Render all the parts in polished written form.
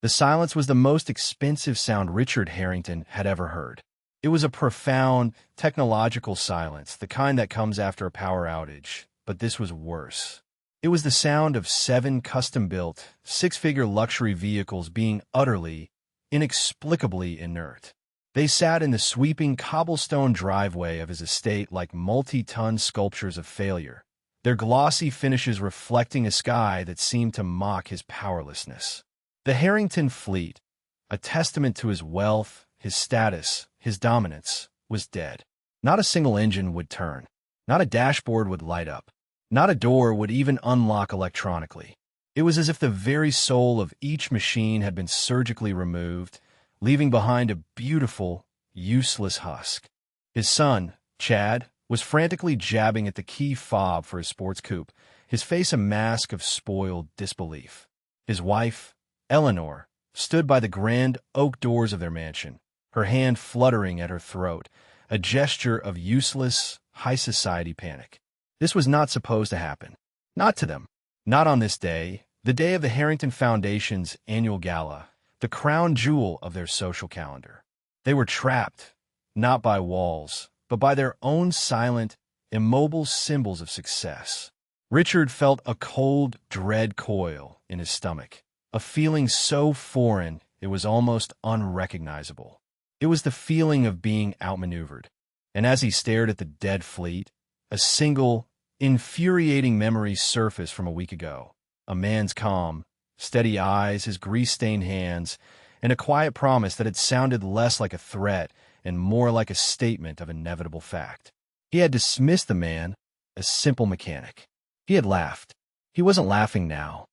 The silence was the most expensive sound Richard Harrington had ever heard. It was a profound, technological silence, the kind that comes after a power outage, but this was worse. It was the sound of 7 custom-built, 6-figure luxury vehicles being utterly, inexplicably inert. They sat in the sweeping cobblestone driveway of his estate like multi-ton sculptures of failure, their glossy finishes reflecting a sky that seemed to mock his powerlessness. The Harrington fleet, a testament to his wealth, his status, his dominance, was dead. Not a single engine would turn. Not a dashboard would light up. Not a door would even unlock electronically. It was as if the very soul of each machine had been surgically removed, leaving behind a beautiful, useless husk. His son, Chad, was frantically jabbing at the key fob for his sports coupe, his face a mask of spoiled disbelief. His wife, Eleanor, stood by the grand oak doors of their mansion, her hand fluttering at her throat, a gesture of useless, high-society panic. This was not supposed to happen. Not to them. Not on this day, the day of the Harrington Foundation's annual gala, the crown jewel of their social calendar. They were trapped, not by walls, but by their own silent, immobile symbols of success. Richard felt a cold, dread coil in his stomach, a feeling so foreign it was almost unrecognizable. It was the feeling of being outmaneuvered. And as he stared at the dead fleet, a single, infuriating memory surfaced from a week ago. A man's calm, steady eyes, his grease-stained hands, and a quiet promise that had sounded less like a threat and more like a statement of inevitable fact. He had dismissed the man as simple mechanic. He had laughed. He wasn't laughing now.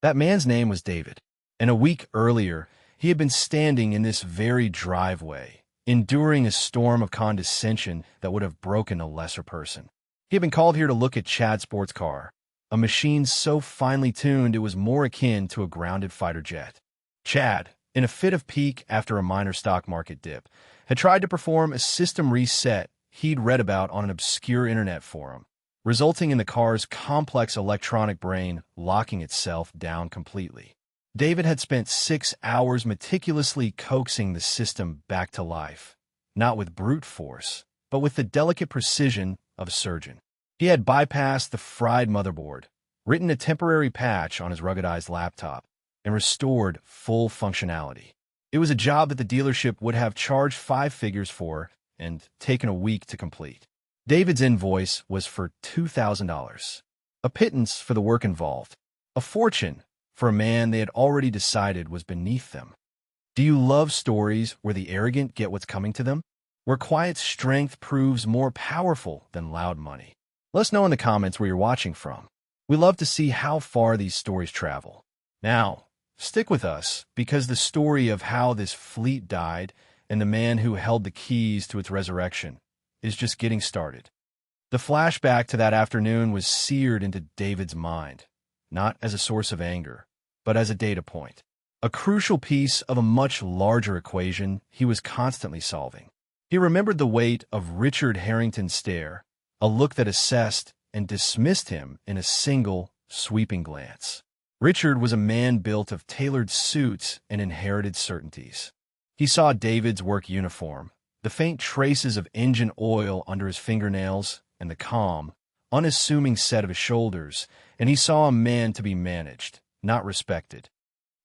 That man's name was David, and a week earlier he had been standing in this very driveway, enduring a storm of condescension that would have broken a lesser person. He had been called here to look at Chad's sports car, a machine so finely tuned it was more akin to a grounded fighter jet. Chad, in a fit of pique after a minor stock market dip, had tried to perform a system reset he'd read about on an obscure internet forum, resulting in the car's complex electronic brain locking itself down completely. David had spent 6 hours meticulously coaxing the system back to life, not with brute force, but with the delicate precision of a surgeon. He had bypassed the fried motherboard, written a temporary patch on his ruggedized laptop, and restored full functionality. It was a job that the dealership would have charged 5 figures for and taken a week to complete. David's invoice was for $2,000, a pittance for the work involved, a fortune for a man they had already decided was beneath them. Do you love stories where the arrogant get what's coming to them? Where quiet strength proves more powerful than loud money? Let us know in the comments where you're watching from. We love to see how far these stories travel. Now, stick with us, because the story of how this fleet died and the man who held the keys to its resurrection is just getting started. The flashback to that afternoon was seared into David's mind, not as a source of anger, but as a data point, a crucial piece of a much larger equation he was constantly solving. He remembered the weight of Richard Harrington's stare, a look that assessed and dismissed him in a single, sweeping glance. Richard was a man built of tailored suits and inherited certainties. He saw David's work uniform, the faint traces of engine oil under his fingernails, and the calm, unassuming set of his shoulders, and he saw a man to be managed, not respected.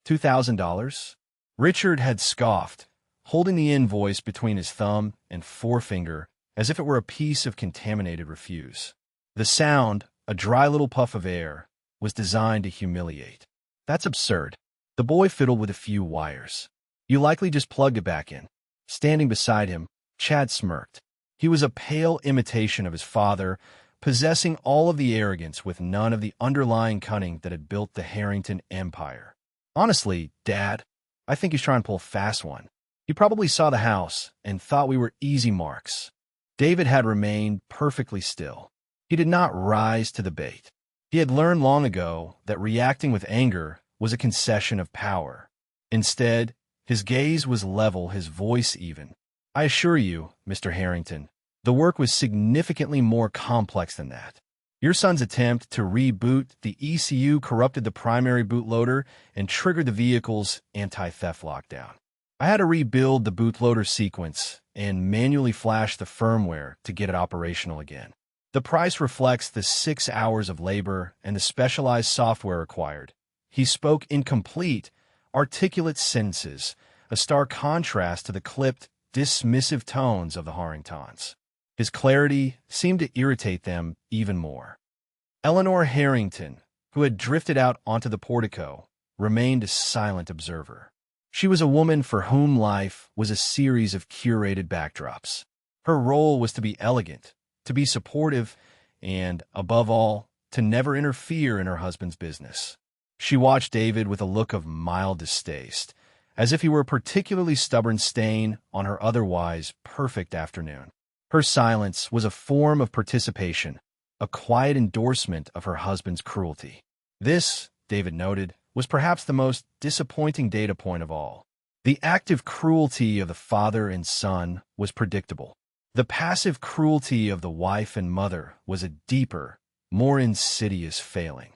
$2,000? Richard had scoffed, holding the invoice between his thumb and forefinger as if it were a piece of contaminated refuse. The sound, a dry little puff of air, was designed to humiliate. That's absurd. The boy fiddled with a few wires. You likely just plugged it back in. Standing beside him, Chad smirked. He was a pale imitation of his father, possessing all of the arrogance with none of the underlying cunning that had built the Harrington empire. Honestly, Dad, I think he's trying to pull a fast one. He probably saw the house and thought we were easy marks. David had remained perfectly still. He did not rise to the bait. He had learned long ago that reacting with anger was a concession of power. Instead, his gaze was level, his voice even. I assure you, Mr. Harrington, the work was significantly more complex than that. Your son's attempt to reboot the ECU corrupted the primary bootloader and triggered the vehicle's anti-theft lockdown. I had to rebuild the bootloader sequence and manually flash the firmware to get it operational again. The price reflects the 6 hours of labor and the specialized software required. He spoke in complete, articulate sentences, a stark contrast to the clipped, dismissive tones of the Harringtons. His clarity seemed to irritate them even more. Eleanor Harrington, who had drifted out onto the portico, remained a silent observer. She was a woman for whom life was a series of curated backdrops. Her role was to be elegant, to be supportive, and, above all, to never interfere in her husband's business. She watched David with a look of mild distaste, as if he were a particularly stubborn stain on her otherwise perfect afternoon. Her silence was a form of participation, a quiet endorsement of her husband's cruelty. This, David noted, was perhaps the most disappointing data point of all. The active cruelty of the father and son was predictable. The passive cruelty of the wife and mother was a deeper, more insidious failing.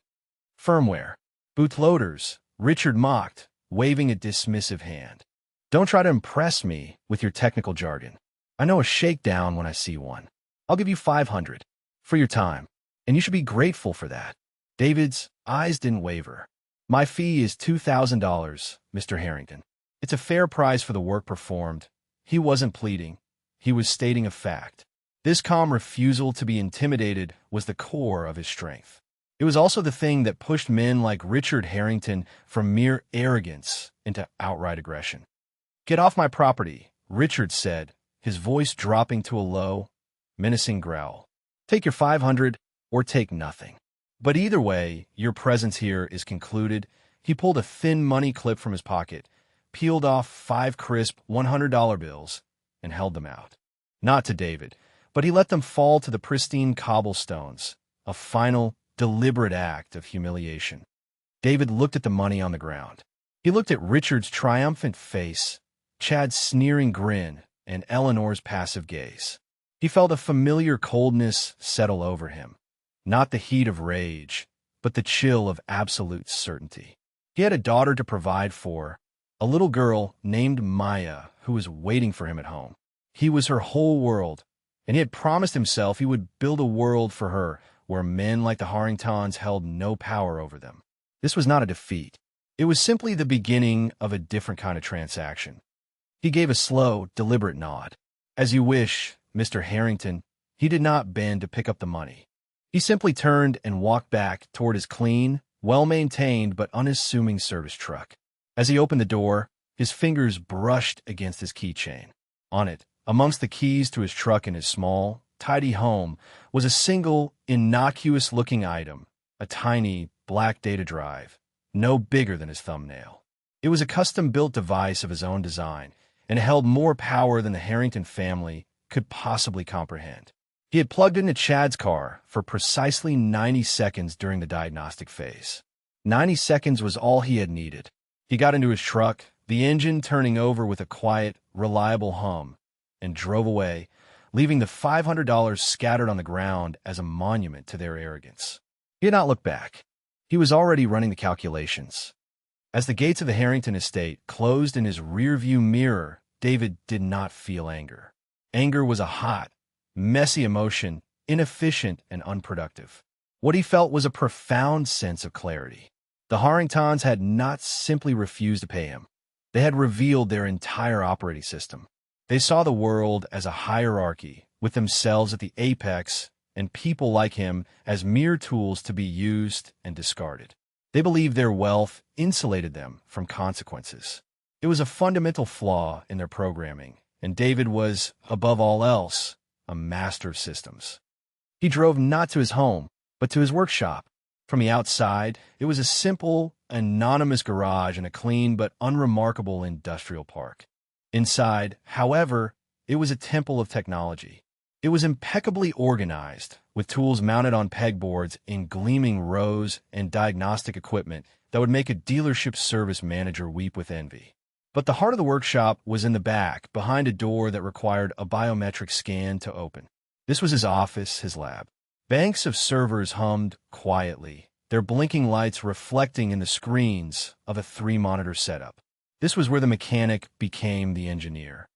Firmware. Bootloaders, Richard mocked, waving a dismissive hand. Don't try to impress me with your technical jargon. I know a shakedown when I see one. I'll give you 500 for your time, and you should be grateful for that. David's eyes didn't waver. My fee is $2,000, Mr. Harrington. It's a fair price for the work performed. He wasn't pleading. He was stating a fact. This calm refusal to be intimidated was the core of his strength. It was also the thing that pushed men like Richard Harrington from mere arrogance into outright aggression. Get off my property, Richard said, his voice dropping to a low, menacing growl. Take your 500 or take nothing. But either way, your presence here is concluded. He pulled a thin money clip from his pocket, peeled off 5 crisp $100 bills, and held them out. Not to David, but he let them fall to the pristine cobblestones, a final, deliberate act of humiliation. David looked at the money on the ground. He looked at Richard's triumphant face, Chad's sneering grin, and Eleanor's passive gaze. He felt a familiar coldness settle over him. Not the heat of rage, but the chill of absolute certainty. He had a daughter to provide for, a little girl named Maya who was waiting for him at home. He was her whole world, and he had promised himself he would build a world for her where men like the Harringtons held no power over them. This was not a defeat. It was simply the beginning of a different kind of transaction. He gave a slow, deliberate nod. As you wish, Mr. Harrington. He did not bend to pick up the money. He simply turned and walked back toward his clean, well-maintained but unassuming service truck. As he opened the door, his fingers brushed against his keychain. On it, amongst the keys to his truck in his small, tidy home, was a single, innocuous-looking item, a tiny, black data drive, no bigger than his thumbnail. It was a custom-built device of his own design, and it held more power than the Harrington family could possibly comprehend. He had plugged into Chad's car for precisely 90 seconds during the diagnostic phase. 90 seconds was all he had needed. He got into his truck, the engine turning over with a quiet, reliable hum, and drove away, leaving the $500 scattered on the ground as a monument to their arrogance. He had not looked back. He was already running the calculations. As the gates of the Harrington estate closed in his rearview mirror, David did not feel anger. Anger was a hot, messy emotion, inefficient and unproductive. What he felt was a profound sense of clarity. The Harringtons had not simply refused to pay him. They had revealed their entire operating system. They saw the world as a hierarchy, with themselves at the apex and people like him as mere tools to be used and discarded. They believed their wealth insulated them from consequences. It was a fundamental flaw in their programming, and David was, above all else, a master of systems. He drove not to his home, but to his workshop. From the outside, it was a simple, anonymous garage in a clean but unremarkable industrial park. Inside, however, it was a temple of technology. It was impeccably organized, with tools mounted on pegboards in gleaming rows and diagnostic equipment that would make a dealership service manager weep with envy. But the heart of the workshop was in the back, behind a door that required a biometric scan to open. This was his office, his lab. Banks of servers hummed quietly, their blinking lights reflecting in the screens of a three-monitor setup. This was where the mechanic became the engineer.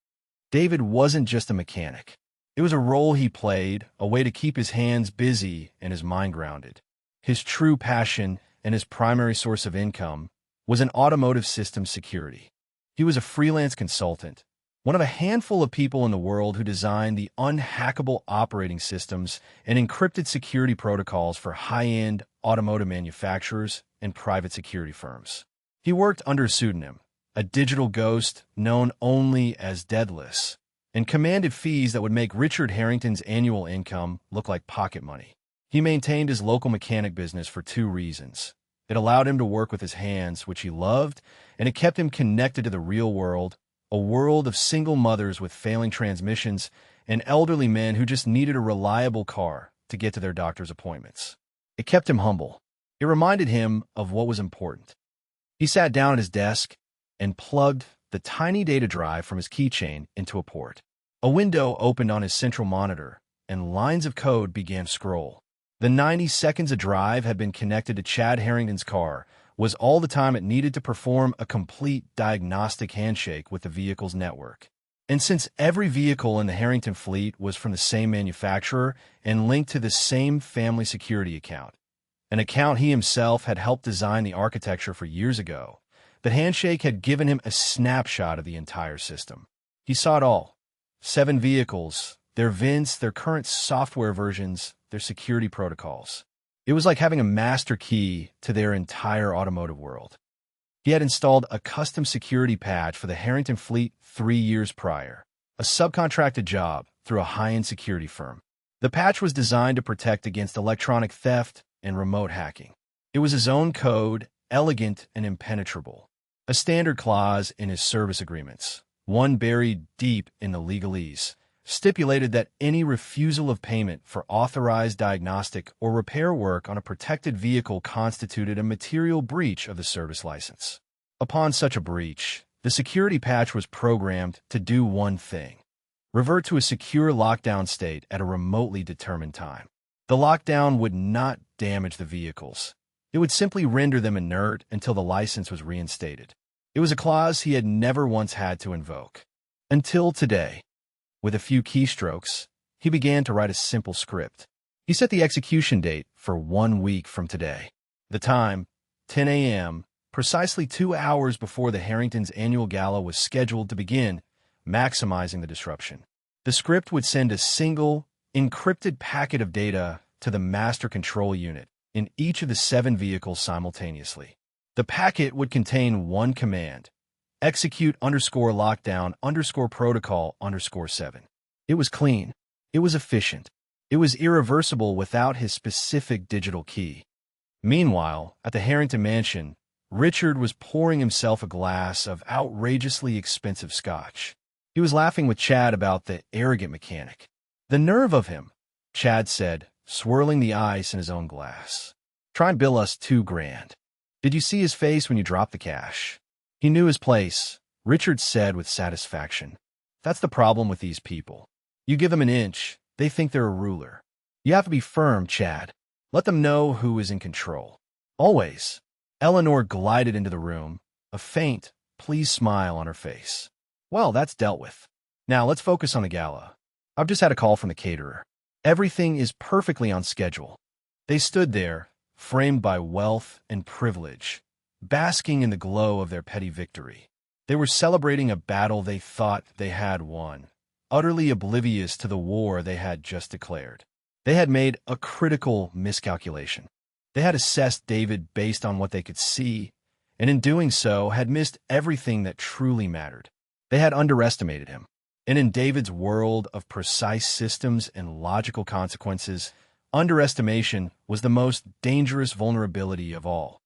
David wasn't just a mechanic. It was a role he played, a way to keep his hands busy and his mind grounded. His true passion and his primary source of income was in automotive systems security. He was a freelance consultant, one of a handful of people in the world who designed the unhackable operating systems and encrypted security protocols for high-end automotive manufacturers and private security firms. He worked under a pseudonym, a digital ghost known only as Deadless, and commanded fees that would make Richard Harrington's annual income look like pocket money. He maintained his local mechanic business for two reasons. It allowed him to work with his hands, which he loved, and it kept him connected to the real world, a world of single mothers with failing transmissions and elderly men who just needed a reliable car to get to their doctor's appointments. It kept him humble. It reminded him of what was important. He sat down at his desk and plugged the tiny data drive from his keychain into a port. A window opened on his central monitor, and lines of code began to scroll. The 90 seconds a drive had been connected to Chad Harrington's car was all the time it needed to perform a complete diagnostic handshake with the vehicle's network. And since every vehicle in the Harrington fleet was from the same manufacturer and linked to the same family security account, an account he himself had helped design the architecture for years ago, the handshake had given him a snapshot of the entire system. He saw it all. 7 vehicles, their VINs, their current software versions, their security protocols. It was like having a master key to their entire automotive world. He had installed a custom security patch for the Harrington fleet 3 years prior, a subcontracted job through a high-end security firm. The patch was designed to protect against electronic theft and remote hacking. It was his own code, elegant and impenetrable. A standard clause in his service agreements, one buried deep in the legalese, stipulated that any refusal of payment for authorized diagnostic or repair work on a protected vehicle constituted a material breach of the service license. Upon such a breach, the security patch was programmed to do one thing: revert to a secure lockdown state at a remotely determined time. The lockdown would not damage the vehicles. It would simply render them inert until the license was reinstated. It was a clause he had never once had to invoke. Until today. With a few keystrokes, he began to write a simple script. He set the execution date for 1 week from today. The time, 10 a.m., precisely 2 hours before the Harrington's annual gala was scheduled to begin, maximizing the disruption. The script would send a single, encrypted packet of data to the master control unit in each of the 7 vehicles simultaneously. The packet would contain one command: execute_lockdown_protocol_7. It was clean. It was efficient. It was irreversible without his specific digital key. Meanwhile, at the Harrington mansion, Richard was pouring himself a glass of outrageously expensive scotch. He was laughing with Chad about the arrogant mechanic. "The nerve of him," Chad said, swirling the ice in his own glass. "Try and bill us $2,000. Did you see his face when you dropped the cash?" He knew his place, Richard said with satisfaction. "That's the problem with these people. You give them an inch, they think they're a ruler. You have to be firm, Chad. Let them know who is in control. Always." Eleanor glided into the room, a faint, pleased smile on her face. "Well, that's dealt with. Now let's focus on the gala. I've just had a call from the caterer. Everything is perfectly on schedule." They stood there, framed by wealth and privilege, basking in the glow of their petty victory. They were celebrating a battle they thought they had won, utterly oblivious to the war they had just declared. They had made a critical miscalculation. They had assessed David based on what they could see, and in doing so had missed everything that truly mattered. They had underestimated him. And in David's world of precise systems and logical consequences, underestimation was the most dangerous vulnerability of all.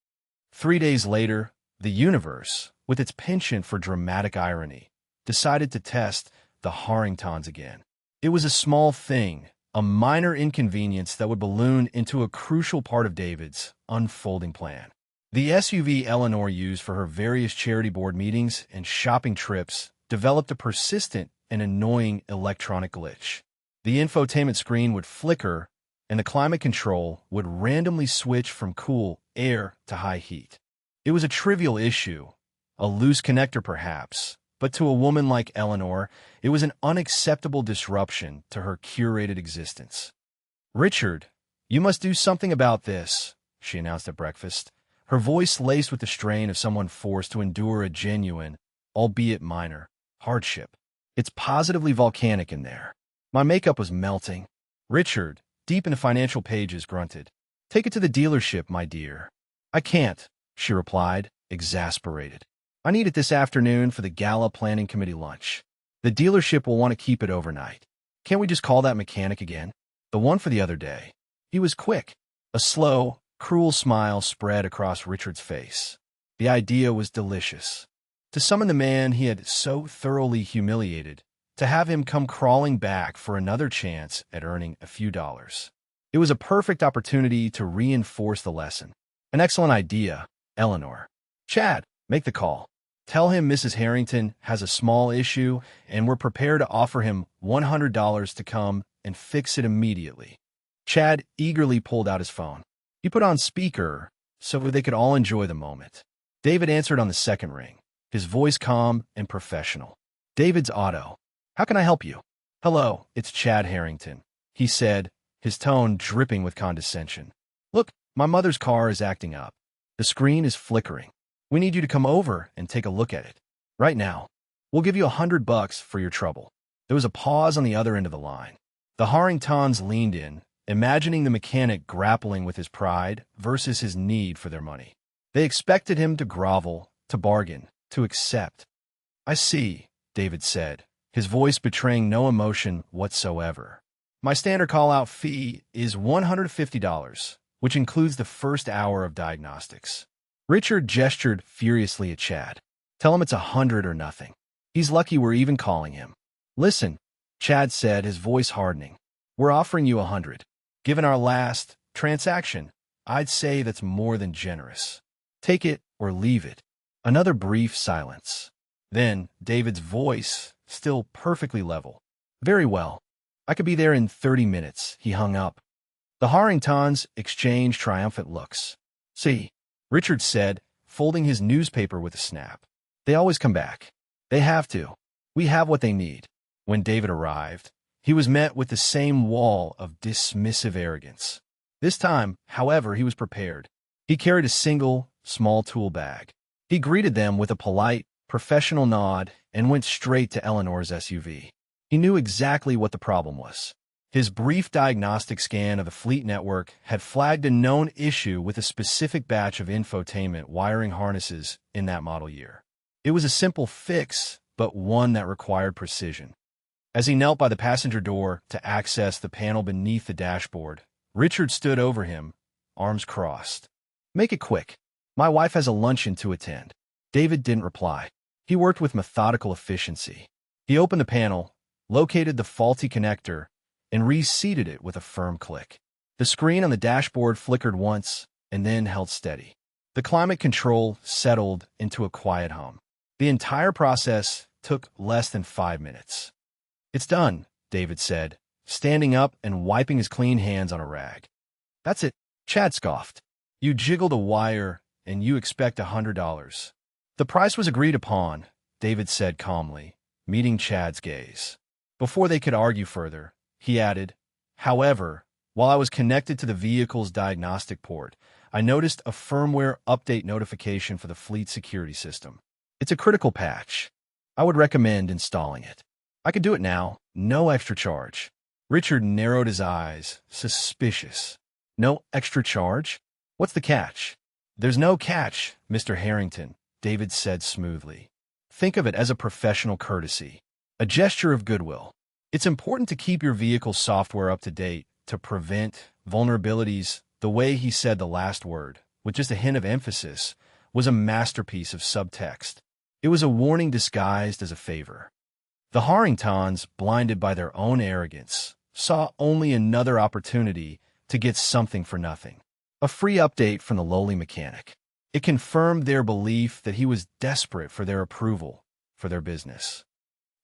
3 days later, the universe, with its penchant for dramatic irony, decided to test the Harringtons again. It was a small thing, a minor inconvenience that would balloon into a crucial part of David's unfolding plan. The SUV Eleanor used for her various charity board meetings and shopping trips developed a persistent and annoying electronic glitch. The infotainment screen would flicker and the climate control would randomly switch from cool air to high heat. It was a trivial issue, a loose connector perhaps, but to a woman like Eleanor, it was an unacceptable disruption to her curated existence. "Richard, you must do something about this," she announced at breakfast, her voice laced with the strain of someone forced to endure a genuine, albeit minor, hardship. "It's positively volcanic in there. My makeup was melting." Richard, deep in the financial pages, grunted. "Take it to the dealership, my dear." "I can't," she replied, exasperated. "I need it this afternoon for the gala planning committee lunch. The dealership will want to keep it overnight. Can't we just call that mechanic again? The one for the other day." He was quick. A slow, cruel smile spread across Richard's face. The idea was delicious. To summon the man he had so thoroughly humiliated, to have him come crawling back for another chance at earning a few dollars. It was a perfect opportunity to reinforce the lesson. "An excellent idea, Eleanor. Chad, make the call. Tell him Mrs. Harrington has a small issue, and we're prepared to offer him $100 to come and fix it immediately." Chad eagerly pulled out his phone. He put on speaker so they could all enjoy the moment. David answered on the second ring, his voice calm and professional. "David's Auto. How can I help you?" "Hello, it's Chad Harrington," he said, his tone dripping with condescension. "Look, my mother's car is acting up. The screen is flickering. We need you to come over and take a look at it. Right now. We'll give you $100 for your trouble." There was a pause on the other end of the line. The Harringtons leaned in, imagining the mechanic grappling with his pride versus his need for their money. They expected him to grovel, to bargain, to accept. "I see," David said, his voice betraying no emotion whatsoever. "My standard call-out fee is $150, which includes the first hour of diagnostics." Richard gestured furiously at Chad. "Tell him it's 100 or nothing. He's lucky we're even calling him." "Listen," Chad said, his voice hardening. "We're offering you 100. Given our last transaction, I'd say that's more than generous. Take it or leave it." Another brief silence. Then, David's voice, still perfectly level. "Very well. I could be there in 30 minutes, he hung up. The Harringtons exchanged triumphant looks. "See," Richard said, folding his newspaper with a snap. "They always come back. They have to. We have what they need." When David arrived, he was met with the same wall of dismissive arrogance. This time, however, he was prepared. He carried a single, small tool bag. He greeted them with a polite, professional nod and went straight to Eleanor's SUV. He knew exactly what the problem was. His brief diagnostic scan of the fleet network had flagged a known issue with a specific batch of infotainment wiring harnesses in that model year. It was a simple fix, but one that required precision. As he knelt by the passenger door to access the panel beneath the dashboard, Richard stood over him, arms crossed. "Make it quick. My wife has a luncheon to attend." David didn't reply. He worked with methodical efficiency. He opened the panel, located the faulty connector, and reseated it with a firm click. The screen on the dashboard flickered once and then held steady. The climate control settled into a quiet hum. The entire process took less than 5 minutes. "It's done," David said, standing up and wiping his clean hands on a rag. "That's it," Chad scoffed. "You jiggled a wire and you expect $100. "The price was agreed upon," David said calmly, meeting Chad's gaze. Before they could argue further, he added, "However, while I was connected to the vehicle's diagnostic port, I noticed a firmware update notification for the fleet security system. It's a critical patch. I would recommend installing it. I could do it now, no extra charge." Richard narrowed his eyes, suspicious. "No extra charge? What's the catch?" "There's no catch, Mr. Harrington," David said smoothly. "Think of it as a professional courtesy, a gesture of goodwill. It's important to keep your vehicle's software up to date to prevent vulnerabilities." The way he said the last word, with just a hint of emphasis, was a masterpiece of subtext. It was a warning disguised as a favor. The Harringtons, blinded by their own arrogance, saw only another opportunity to get something for nothing. A free update from the lowly mechanic. It confirmed their belief that he was desperate for their approval, for their business.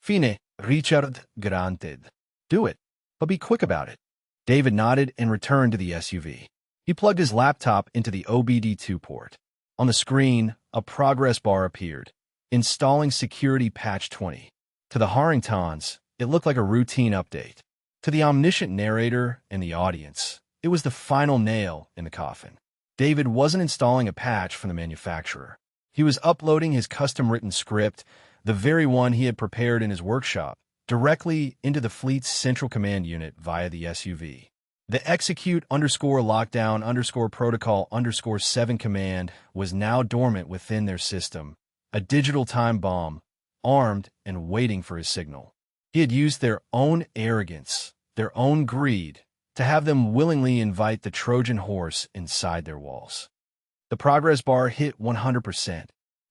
"Fine," Richard granted. "Do it, but be quick about it." David nodded and returned to the SUV. He plugged his laptop into the OBD2 port. On the screen, a progress bar appeared. Installing security patch 20. To the Harringtons, it looked like a routine update. To the omniscient narrator and the audience, it was the final nail in the coffin. David wasn't installing a patch from the manufacturer. He was uploading his custom-written script, the very one he had prepared in his workshop, directly into the fleet's central command unit via the SUV. The execute_lockdown_protocol_7 command was now dormant within their system, a digital time bomb, armed and waiting for his signal. He had used their own arrogance, their own greed, to have them willingly invite the Trojan horse inside their walls. The progress bar hit 100%.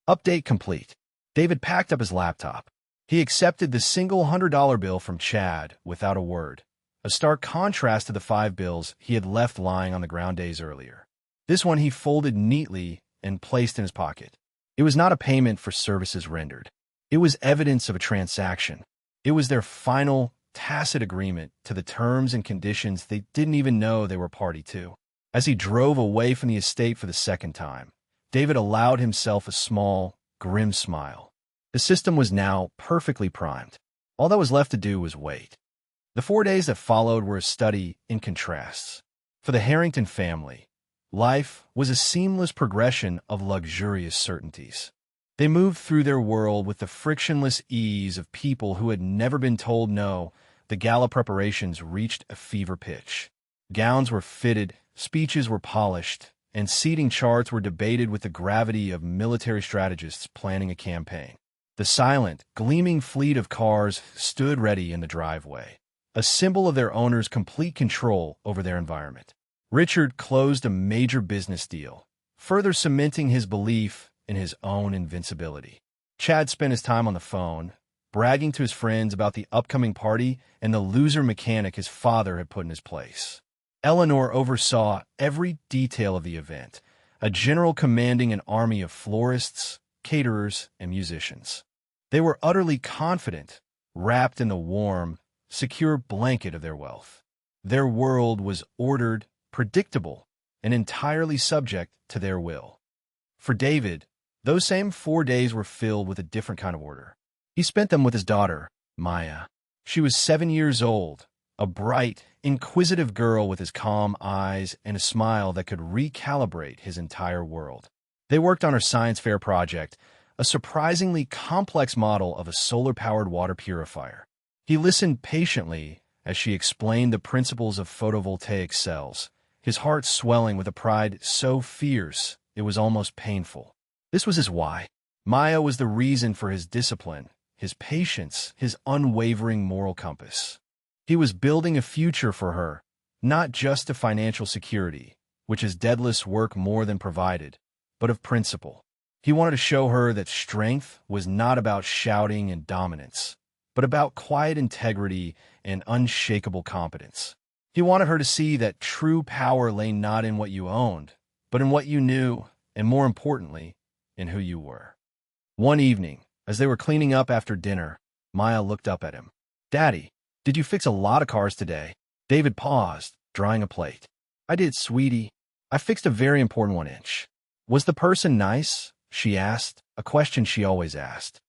Update complete. David packed up his laptop. He accepted the single $100 bill from Chad without a word, a stark contrast to the 5 bills he had left lying on the ground days earlier. This one he folded neatly and placed in his pocket. It was not a payment for services rendered. It was evidence of a transaction. It was their final, tacit agreement to the terms and conditions they didn't even know they were party to. As he drove away from the estate for the second time, David allowed himself a small, grim smile. The system was now perfectly primed. All that was left to do was wait. The 4 days that followed were a study in contrasts. For the Harrington family, life was a seamless progression of luxurious certainties. They moved through their world with the frictionless ease of people who had never been told no. The gala preparations reached a fever pitch. Gowns were fitted, speeches were polished, and seating charts were debated with the gravity of military strategists planning a campaign. The silent, gleaming fleet of cars stood ready in the driveway, a symbol of their owners' complete control over their environment. Richard closed a major business deal, further cementing his belief in his own invincibility. Chad spent his time on the phone, bragging to his friends about the upcoming party and the loser mechanic his father had put in his place. Eleanor oversaw every detail of the event, a general commanding an army of florists, caterers, and musicians. They were utterly confident, wrapped in the warm, secure blanket of their wealth. Their world was ordered, predictable, and entirely subject to their will. For David, those same 4 days were filled with a different kind of order. He spent them with his daughter, Maya. She was 7 years old, a bright, inquisitive girl with his calm eyes and a smile that could recalibrate his entire world. They worked on her science fair project, a surprisingly complex model of a solar-powered water purifier. He listened patiently as she explained the principles of photovoltaic cells, his heart swelling with a pride so fierce it was almost painful. This was his why. Maya was the reason for his discipline, his patience, his unwavering moral compass. He was building a future for her, not just of financial security, which his Daedalus work more than provided, but of principle. He wanted to show her that strength was not about shouting and dominance, but about quiet integrity and unshakable competence. He wanted her to see that true power lay not in what you owned, but in what you knew, and more importantly, in who you were. One evening, as they were cleaning up after dinner, Maya looked up at him. "Daddy, did you fix a lot of cars today?" David paused, drying a plate. "I did, sweetie. I fixed a very important 1-inch. Was the person nice?" she asked, a question she always asked.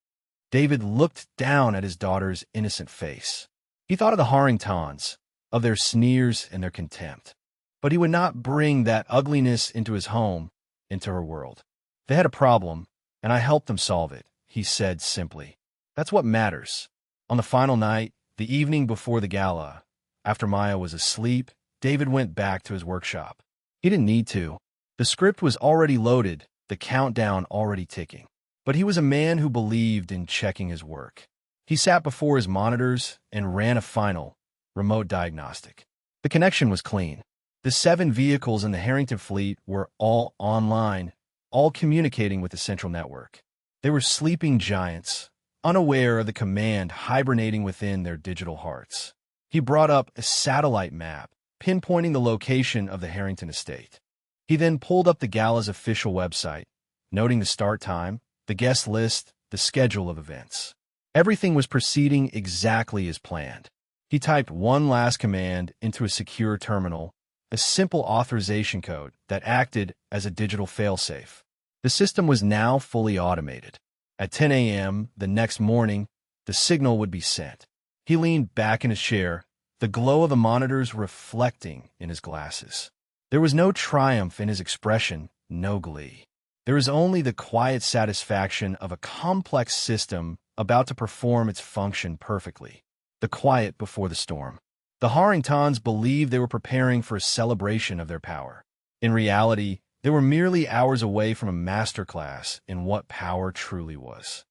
David looked down at his daughter's innocent face. He thought of the Harringtons, of their sneers and their contempt. But he would not bring that ugliness into his home, into her world. "They had a problem, and I helped them solve it," he said simply. "That's what matters." On the final night, the evening before the gala, after Maya was asleep, David went back to his workshop. He didn't need to. The script was already loaded, the countdown already ticking. But he was a man who believed in checking his work. He sat before his monitors and ran a final, remote diagnostic. The connection was clean. The 7 vehicles in the Harrington fleet were all online, all communicating with the central network. They were sleeping giants, unaware of the command hibernating within their digital hearts. He brought up a satellite map, pinpointing the location of the Harrington estate. He then pulled up the gala's official website, noting the start time, the guest list, the schedule of events. Everything was proceeding exactly as planned. He typed one last command into a secure terminal, a simple authorization code that acted as a digital failsafe. The system was now fully automated. At 10 a.m. the next morning, the signal would be sent. He leaned back in his chair, the glow of the monitors reflecting in his glasses. There was no triumph in his expression, no glee. There was only the quiet satisfaction of a complex system about to perform its function perfectly. The quiet before the storm. The Harringtons believed they were preparing for a celebration of their power. In reality, they were merely hours away from a masterclass in what power truly was.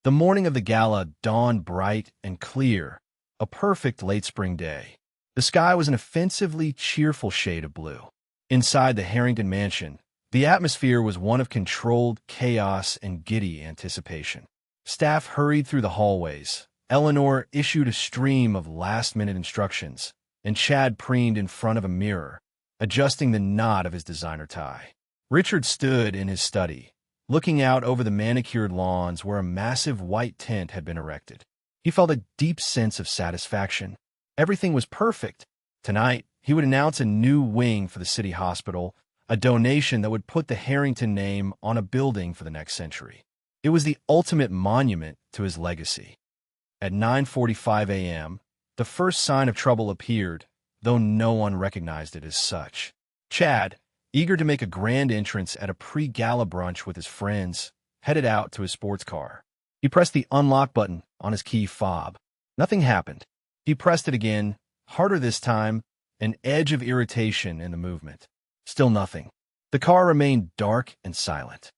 The morning of the gala dawned bright and clear, a perfect late spring day. The sky was an offensively cheerful shade of blue. Inside the Harrington mansion, the atmosphere was one of controlled chaos and giddy anticipation. Staff hurried through the hallways. Eleanor issued a stream of last-minute instructions, and Chad preened in front of a mirror, adjusting the knot of his designer tie. Richard stood in his study, looking out over the manicured lawns where a massive white tent had been erected. He felt a deep sense of satisfaction. Everything was perfect. Tonight, he would announce a new wing for the city hospital, a donation that would put the Harrington name on a building for the next century. It was the ultimate monument to his legacy. At 9:45 a.m., the first sign of trouble appeared, though no one recognized it as such. Chad, eager to make a grand entrance at a pre-gala brunch with his friends, headed out to his sports car. He pressed the unlock button on his key fob. Nothing happened. He pressed it again, harder this time, an edge of irritation in the movement. Still nothing. The car remained dark and silent.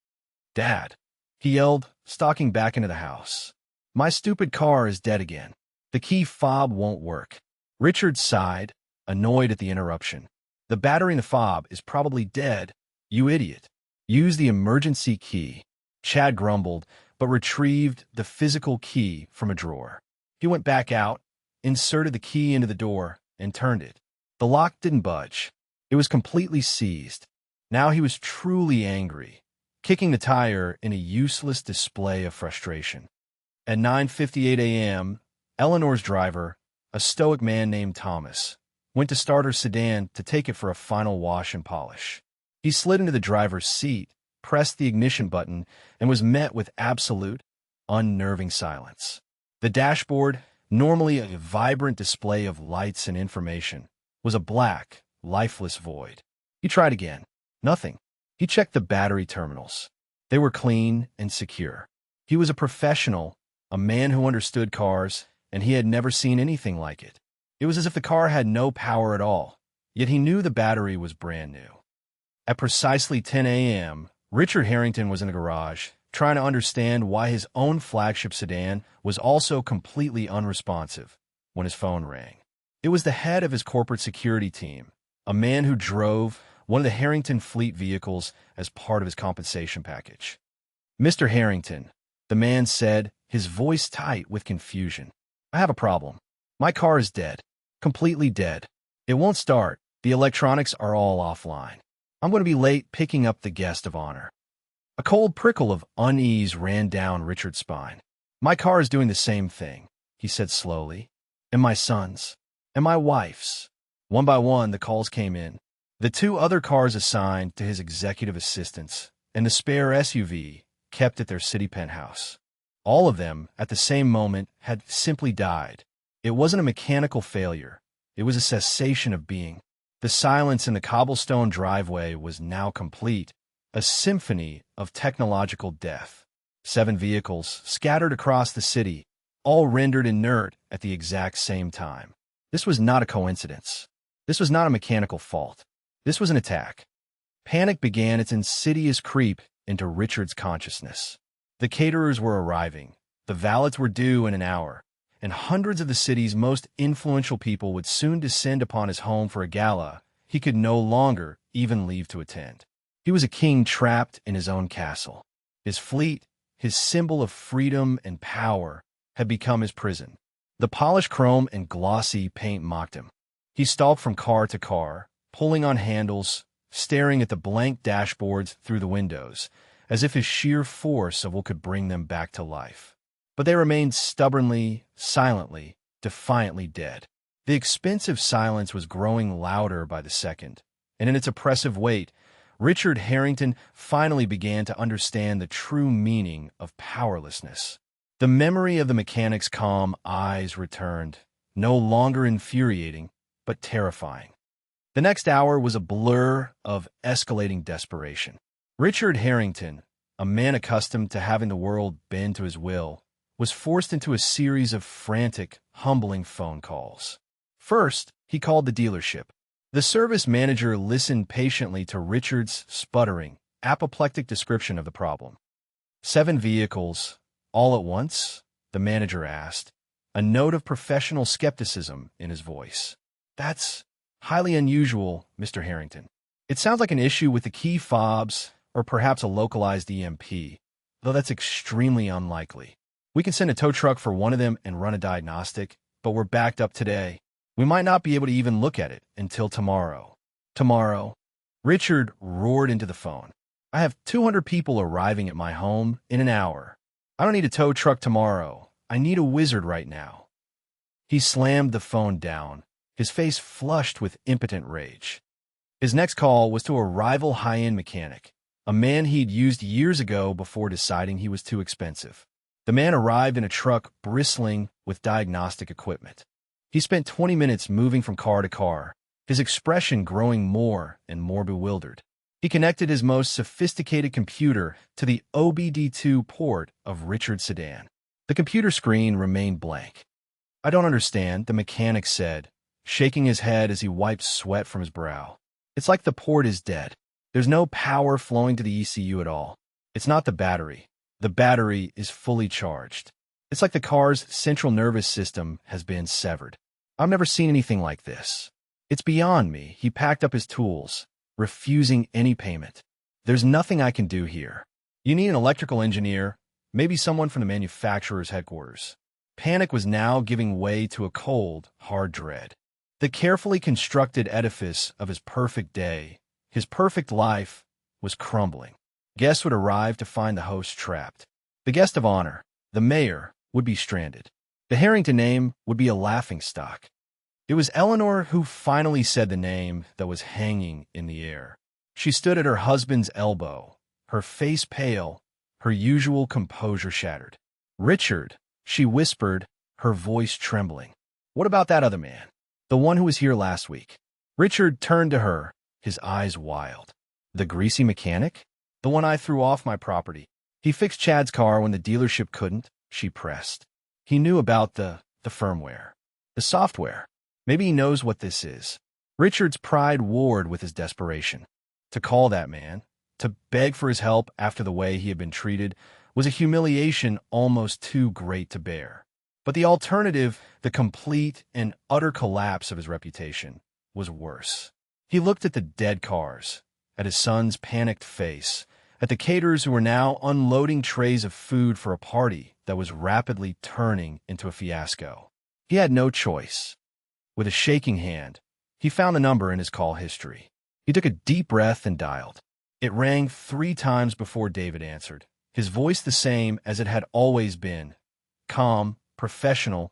"Dad," he yelled, stalking back into the house. "My stupid car is dead again. The key fob won't work." Richard sighed, annoyed at the interruption. "The battery in the fob is probably dead, you idiot. Use the emergency key." Chad grumbled, but retrieved the physical key from a drawer. He went back out, inserted the key into the door, and turned it. The lock didn't budge. It was completely seized. Now he was truly angry, kicking the tire in a useless display of frustration. At 9:58 a.m., Eleanor's driver, a stoic man named Thomas, went to start her sedan to take it for a final wash and polish. He slid into the driver's seat, pressed the ignition button, and was met with absolute, unnerving silence. The dashboard, normally a vibrant display of lights and information, was a black, lifeless void. He tried again. Nothing. He checked the battery terminals. They were clean and secure. He was a professional, a man who understood cars, and he had never seen anything like it. It was as if the car had no power at all, yet he knew the battery was brand new. At precisely 10 a.m., Richard Harrington was in the garage, trying to understand why his own flagship sedan was also completely unresponsive when his phone rang. It was the head of his corporate security team, a man who drove one of the Harrington fleet vehicles as part of his compensation package. "Mr. Harrington," the man said, his voice tight with confusion. "I have a problem. My car is dead. Completely dead. It won't start. The electronics are all offline. I'm going to be late picking up the guest of honor." A cold prickle of unease ran down Richard's spine. "My car is doing the same thing," he said slowly. "And my son's. And my wife's." One by one, the calls came in. The two other cars assigned to his executive assistants, and the spare SUV kept at their city penthouse. All of them, at the same moment, had simply died. It wasn't a mechanical failure. It was a cessation of being. The silence in the cobblestone driveway was now complete, a symphony of technological death. 7 vehicles scattered across the city, all rendered inert at the exact same time. This was not a coincidence. This was not a mechanical fault. This was an attack. Panic began its insidious creep into Richard's consciousness. The caterers were arriving, the valets were due in an hour, and hundreds of the city's most influential people would soon descend upon his home for a gala he could no longer even leave to attend. He was a king trapped in his own castle. His fleet, his symbol of freedom and power, had become his prison. The polished chrome and glossy paint mocked him. He stalked from car to car, pulling on handles, staring at the blank dashboards through the windows, as if his sheer force of will could bring them back to life. But they remained stubbornly, silently, defiantly dead. The expensive silence was growing louder by the second, and in its oppressive weight, Richard Harrington finally began to understand the true meaning of powerlessness. The memory of the mechanic's calm eyes returned, no longer infuriating, but terrifying. The next hour was a blur of escalating desperation. Richard Harrington, a man accustomed to having the world bend to his will, was forced into a series of frantic, humbling phone calls. First, he called the dealership. The service manager listened patiently to Richard's sputtering, apoplectic description of the problem. 7 vehicles, all at once? The manager asked, a note of professional skepticism in his voice. That's highly unusual, Mr. Harrington. It sounds like an issue with the key fobs or perhaps a localized EMP, though that's extremely unlikely. We can send a tow truck for one of them and run a diagnostic, but we're backed up today. We might not be able to even look at it until tomorrow. Tomorrow? Richard roared into the phone. I have 200 people arriving at my home in an hour. I don't need a tow truck tomorrow. I need a wizard right now. He slammed the phone down, his face flushed with impotent rage. His next call was to a rival high-end mechanic, a man he'd used years ago before deciding he was too expensive. The man arrived in a truck bristling with diagnostic equipment. He spent 20 minutes moving from car to car, his expression growing more and more bewildered. He connected his most sophisticated computer to the OBD2 port of Richard's sedan. The computer screen remained blank. I don't understand, the mechanic said, shaking his head as he wiped sweat from his brow. It's like the port is dead. There's no power flowing to the ECU at all. It's not the battery. The battery is fully charged. It's like the car's central nervous system has been severed. I've never seen anything like this. It's beyond me. He packed up his tools, refusing any payment. There's nothing I can do here. You need an electrical engineer, maybe someone from the manufacturer's headquarters. Panic was now giving way to a cold, hard dread. The carefully constructed edifice of his perfect day, his perfect life, was crumbling. Guests would arrive to find the host trapped. The guest of honor, the mayor, would be stranded. The Harrington name would be a laughingstock. It was Eleanor who finally said the name that was hanging in the air. She stood at her husband's elbow, her face pale, her usual composure shattered. Richard, she whispered, her voice trembling. What about that other man? The one who was here last week? Richard turned to her, his eyes wild. The greasy mechanic? The one I threw off my property. He fixed Chad's car when the dealership couldn't, she pressed. He knew about the firmware, the software. Maybe he knows what this is. Richard's pride warred with his desperation. To call that man, to beg for his help after the way he had been treated, was a humiliation almost too great to bear. But the alternative, the complete and utter collapse of his reputation, was worse. He looked at the dead cars, at his son's panicked face, at the caterers who were now unloading trays of food for a party that was rapidly turning into a fiasco. He had no choice. With a shaking hand, he found the number in his call history. He took a deep breath and dialed. It rang 3 times before David answered, his voice the same as it had always been, calm, professional,